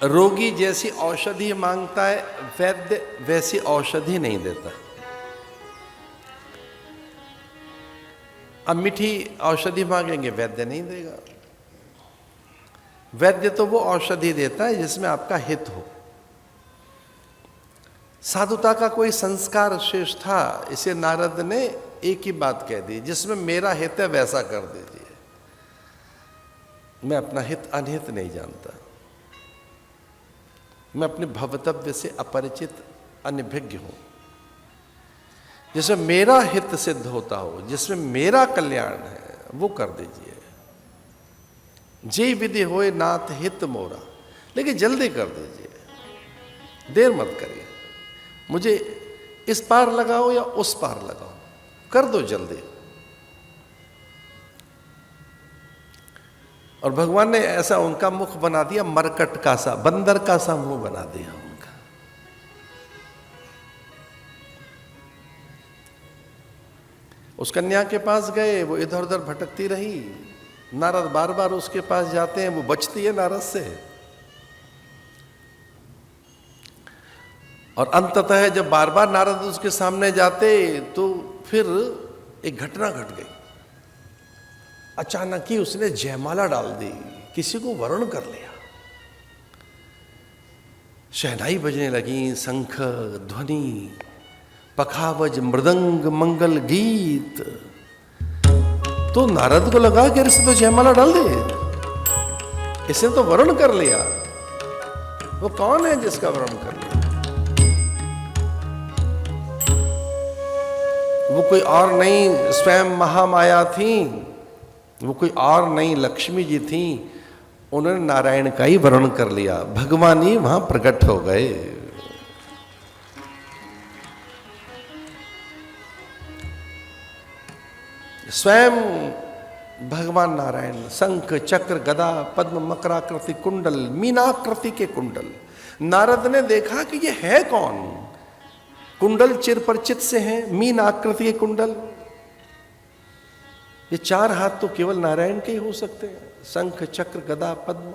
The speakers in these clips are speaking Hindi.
रोगी जैसी औषधि मांगता है, वैद्य वैसी औषधि नहीं देता। अब मीठी औषधि मांगेंगे, वैद्य नहीं देगा। वैद्य तो वो औषधि देता है जिसमें आपका हित हो। साधुता का कोई संस्कार शेष था, इसे नारद ने एक ही बात कह दी, जिसमें मेरा हित है वैसा कर दीजिए। मैं अपना हित अनहित नहीं जानता। मैं अपने भवतव्य से अपरिचित अनभिज्ञ हूं। जिसमें मेरा हित सिद्ध होता हो, जिसमें मेरा कल्याण है, वो कर दीजिए। जे विधि होए नाथ हित मोरा, लेकिन जल्दी कर दीजिए, देर मत करिए। मुझे इस पार लगाओ या उस पार लगाओ, कर दो जल्दी। और भगवान ने ऐसा उनका मुख बना दिया, मरकट का सा, बंदर का सा मुंह बना दिया उनका। उस कन्या के पास गए, वो इधर उधर भटकती रही। नारद बार बार उसके पास जाते हैं, वो बचती है नारद से। और अंततः जब बार बार नारद उसके सामने जाते तो फिर एक घटना घट गई। अचानक ही उसने जयमाला डाल दी, किसी को वरण कर लिया। शहनाई बजने लगी, शंख ध्वनि, पखावज मृदंग मंगल गीत। तो नारद को लगा कि इसने तो जयमाला डाल दी, इसने तो वरण कर लिया। वो कौन है जिसका वरण कर लिया? वो कोई और नहीं, स्वयं महामाया थी। वो कोई और नहीं, लक्ष्मी जी थी। उन्होंने नारायण का ही वर्ण कर लिया, भगवान ही वहां प्रकट हो गए। स्वयं भगवान नारायण, शंख चक्र गदा पद्म मकराकृति कुंडल, मीनाकृति के कुंडल। नारद ने देखा कि ये है कौन? कुंडल चिर परिचित से हैं, मीन आकृति के कुंडल। ये चार हाथ तो केवल नारायण के ही हो सकते हैं। शंख चक्र गदा पद्म,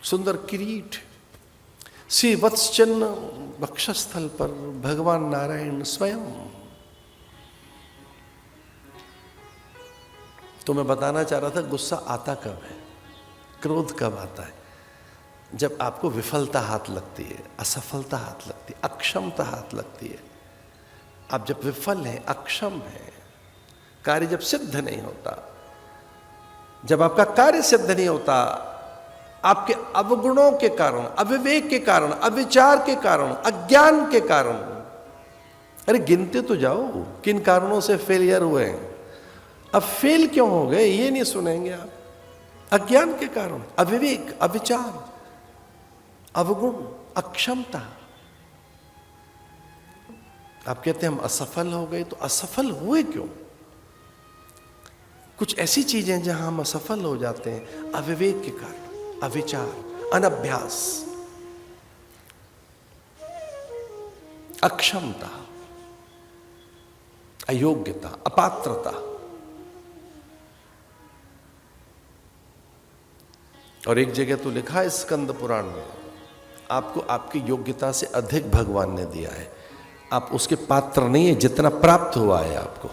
सुंदर किरीट, श्री वत्सचिन्ह वक्षस्थल पर भगवान नारायण स्वयं। तो मैं बताना चाह रहा था, गुस्सा आता कब है, क्रोध कब आता है? जब आपको विफलता हाथ लगती है, असफलता हाथ लगती है, अक्षमता हाथ लगती है। आप जब विफल हैं, अक्षम हैं, कार्य जब सिद्ध नहीं होता, जब आपका कार्य सिद्ध नहीं होता, आपके अवगुणों के कारण, अविवेक के कारण, अविचार के कारण, अज्ञान के कारण। अरे गिनते तो जाओ किन कारणों से फेलियर हुए हैं। अब फेल क्यों हो गए ये नहीं सुनेंगे आप। अज्ञान के कारण, अविवेक, अविचार, अवगुण, अक्षमता। आप कहते हैं हम असफल हो गए, तो असफल हुए क्यों? कुछ ऐसी चीजें जहां हम असफल हो जाते हैं, अविवेक के कारण, अविचार, अनभ्यास, अक्षमता, अयोग्यता, अपात्रता। और एक जगह तो लिखा है स्कंद पुराण में, आपको आपकी योग्यता से अधिक भगवान ने दिया है, आप उसके पात्र नहीं है जितना प्राप्त हुआ है आपको।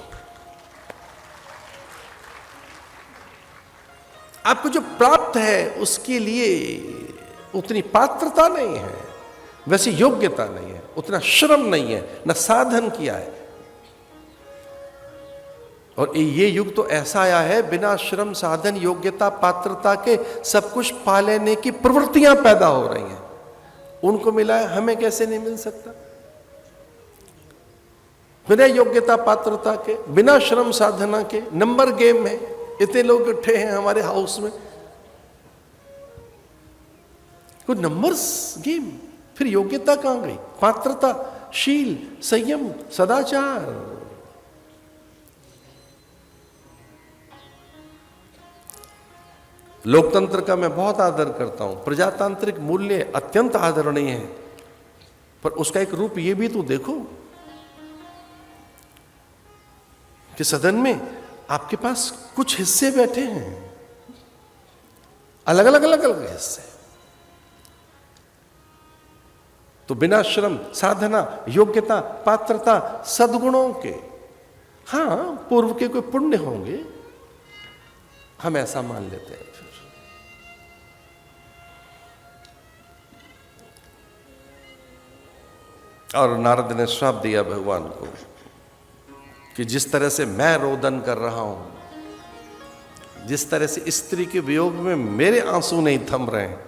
आपको जो प्राप्त है उसके लिए उतनी पात्रता नहीं है, वैसी योग्यता नहीं है, उतना श्रम नहीं है, न साधन किया है। और ये युग तो ऐसा आया है, बिना श्रम साधन योग्यता पात्रता के सब कुछ पा लेने की प्रवृत्तियां पैदा हो रही हैं। उनको मिला है, हमें कैसे नहीं मिल सकता? बिना योग्यता पात्रता के, बिना श्रम साधना के, नंबर गेम में इतने लोग इकट्ठे हैं हमारे हाउस में, कोई नंबर्स गेम। फिर योग्यता कहां गई? पात्रता, शील, संयम, सदाचार। लोकतंत्र का मैं बहुत आदर करता हूं, प्रजातांत्रिक मूल्य अत्यंत आदरणीय है, पर उसका एक रूप ये भी तो देखो कि सदन में आपके पास कुछ हिस्से बैठे हैं, अलग अलग हिस्से। तो बिना श्रम, साधना, योग्यता, पात्रता, सद्गुणों के, हाँ पूर्व के कोई पुण्य होंगे, हम ऐसा मान लेते हैं। फिर और नारद ने श्राप दिया भगवान को कि जिस तरह से मैं रोदन कर रहा हूं, जिस तरह से स्त्री के वियोग में मेरे आंसू नहीं थम रहे हैं,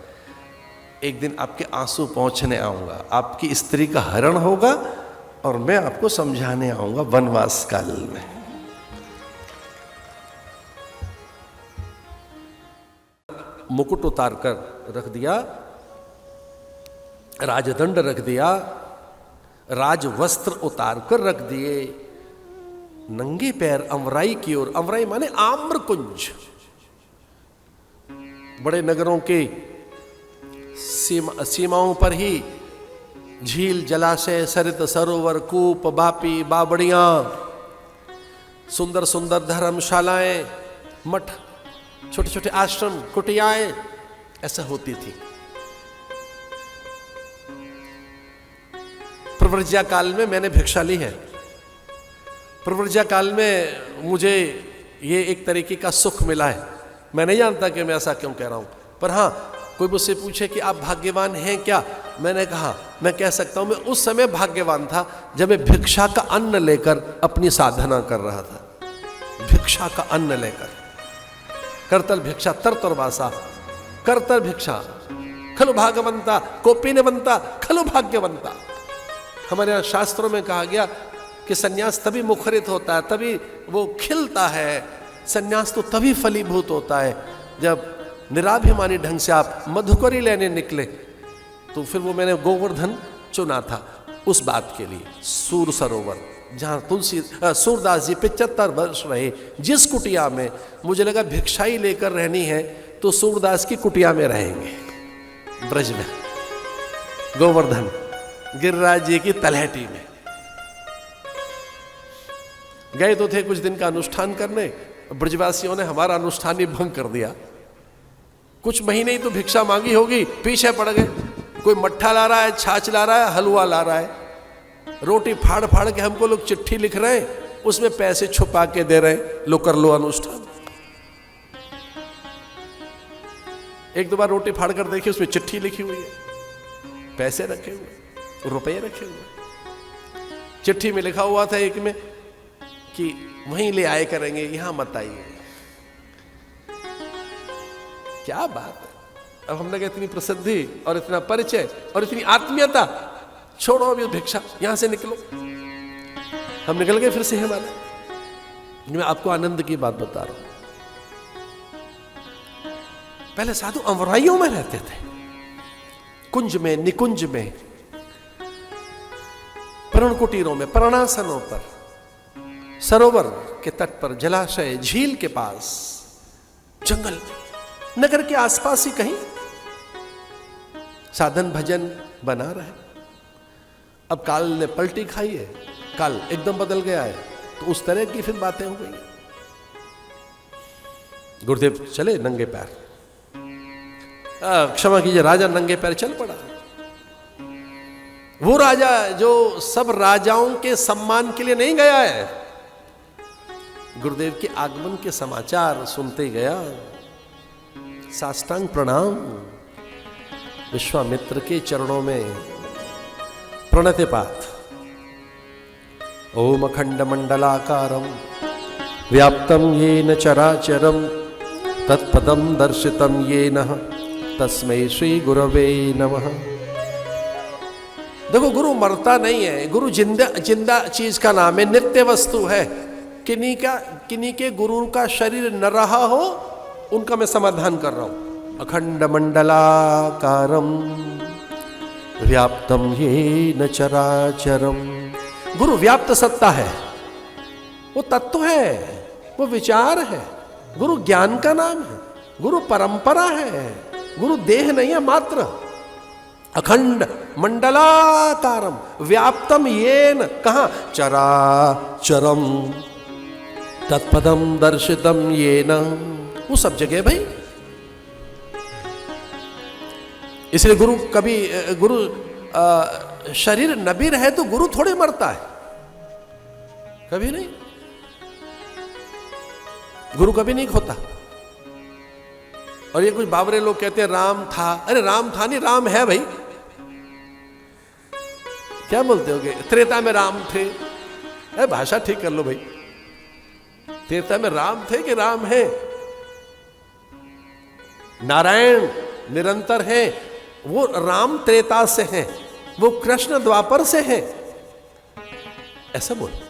एक दिन आपके आंसू पहुंचने आऊंगा, आपकी स्त्री का हरण होगा और मैं आपको समझाने आऊंगा वनवास काल में। मुकुट उतार कर रख दिया, राजदंड रख दिया, राजवस्त्र उतार कर रख दिए, नंगे पैर अमराई की ओर, अमराई माने आम्रकुंज, बड़े नगरों के सीमाओं पर ही झील, जलाशय, सरित, सरोवर, कूप, बापी, बावड़ियां, सुंदर सुंदर धर्मशालाएं, मठ, छोटे छोटे आश्रम, कुटियाएं ऐसा होती थी। प्रव्रज्या काल में मैंने भिक्षा ली है। प्रव्रज्या काल में मुझे ये एक तरीके का सुख मिला है। मैं नहीं जानता कि मैं ऐसा क्यों कह रहा हूं, पर हाँ कोई मुझसे पूछे कि आप भाग्यवान हैं क्या, मैंने कहा मैं कह सकता हूं मैं उस समय भाग्यवान था जब मैं भिक्षा का अन्न लेकर अपनी साधना कर रहा था। भिक्षा का अन्न लेकर, करतल भिक्षा तरतरवासा, करतल भिक्षा खलु भागवंता, कोपिनवंता खलु भाग्यवंता। हमारे यहाँ शास्त्रों में कहा गया कि सन्यास तभी मुखरित होता है, तभी वो खिलता है, सन्यास तो तभी फलीभूत होता है जब निराभिमानी ढंग से आप मधुकरी लेने निकले। तो फिर वो मैंने गोवर्धन चुना था उस बात के लिए। सूर सरोवर जहाँ सूरदास जी 75 वर्ष रहे, जिस कुटिया में मुझे लगा भिक्षाई लेकर रहनी है तो सूरदास की कुटिया में रहेंगे, ब्रज में, गोवर्धन गिरिराज जी की तलहटी में। गए तो थे कुछ दिन का अनुष्ठान करने, ब्रजवासियों ने हमारा अनुष्ठान ही भंग कर दिया। कुछ महीने ही तो भिक्षा मांगी होगी, पीछे पड़ गए। कोई मट्ठा ला रहा है, छाछ ला रहा है, हलवा ला रहा है, रोटी फाड़ फाड़ के हमको लोग चिट्ठी लिख रहे हैं, उसमें पैसे छुपा के दे रहे हैं, लो कर लो अनुष्ठान। एक दो बार रोटी फाड़ कर देखी, उसमें चिट्ठी लिखी हुई है, पैसे रखे हुए, रुपए रखे हुए। चिट्ठी में लिखा हुआ था एक में कि वहीं ले आए करेंगे, यहां मत आइए। क्या बात है। अब हमने कहा इतनी प्रसिद्धि और इतना परिचय और इतनी आत्मीयता, छोड़ो अभी भिक्षा, यहां से निकलो। हम निकल गए फिर से हिमालय। मैं आपको आनंद की बात बता रहा हूं। पहले साधु अमराइयों में रहते थे, कुंज में, निकुंज में, प्रण कुटीरों में, प्रणासनों पर, सरोवर के तट पर, जलाशय, झील के पास, जंगल, नगर के आसपास ही कहीं साधन भजन बना रहे। अब काल ने पलटी खाई है, काल एकदम बदल गया है, तो उस तरह की फिर बातें हो गई। गुरुदेव चले नंगे पैर, क्षमा कीजिए, राजा नंगे पैर चल पड़ा। वो राजा जो सब राजाओं के सम्मान के लिए नहीं गया है, गुरुदेव के आगमन के समाचार सुनते गया। साष्टांग प्रणाम, विश्वामित्र के चरणों में प्रणतिपात। ओम अखंड मंडलाकारं व्याप्तं येन चराचरं तत्पदं दर्शितं येन तस्मै श्री गुरवे नमः। देखो, गुरु मरता नहीं है, गुरु जिंदा चीज का नाम है, नित्य वस्तु है। किन्हीं के गुरु का शरीर न रहा हो, उनका मैं समाधान कर रहा हूं। अखंड मंडलाकारं व्याप्तं येन चराचरं। गुरु व्याप्त सत्ता है, वो तत्व है, वो विचार है। गुरु ज्ञान का नाम है, गुरु परंपरा है, गुरु देह नहीं है मात्र। अखंड मंडलाकारम व्याप्तम येन, कहां? चराचरम तत्पदम दर्शितम येन, वो सब जगह भाई। इसलिए गुरु शरीर नबी रहे तो गुरु थोड़े मरता है, कभी नहीं, गुरु कभी नहीं खोता। और ये कुछ बावरे लोग कहते हैं राम था, अरे राम था नहीं, राम है भाई। क्या बोलते होगे, त्रेता में राम थे, अरे भाषा ठीक कर लो भाई, त्रेता में राम थे कि राम है? नारायण निरंतर है, वो राम त्रेता से हैं, वो कृष्ण द्वापर से हैं, ऐसा बोलो।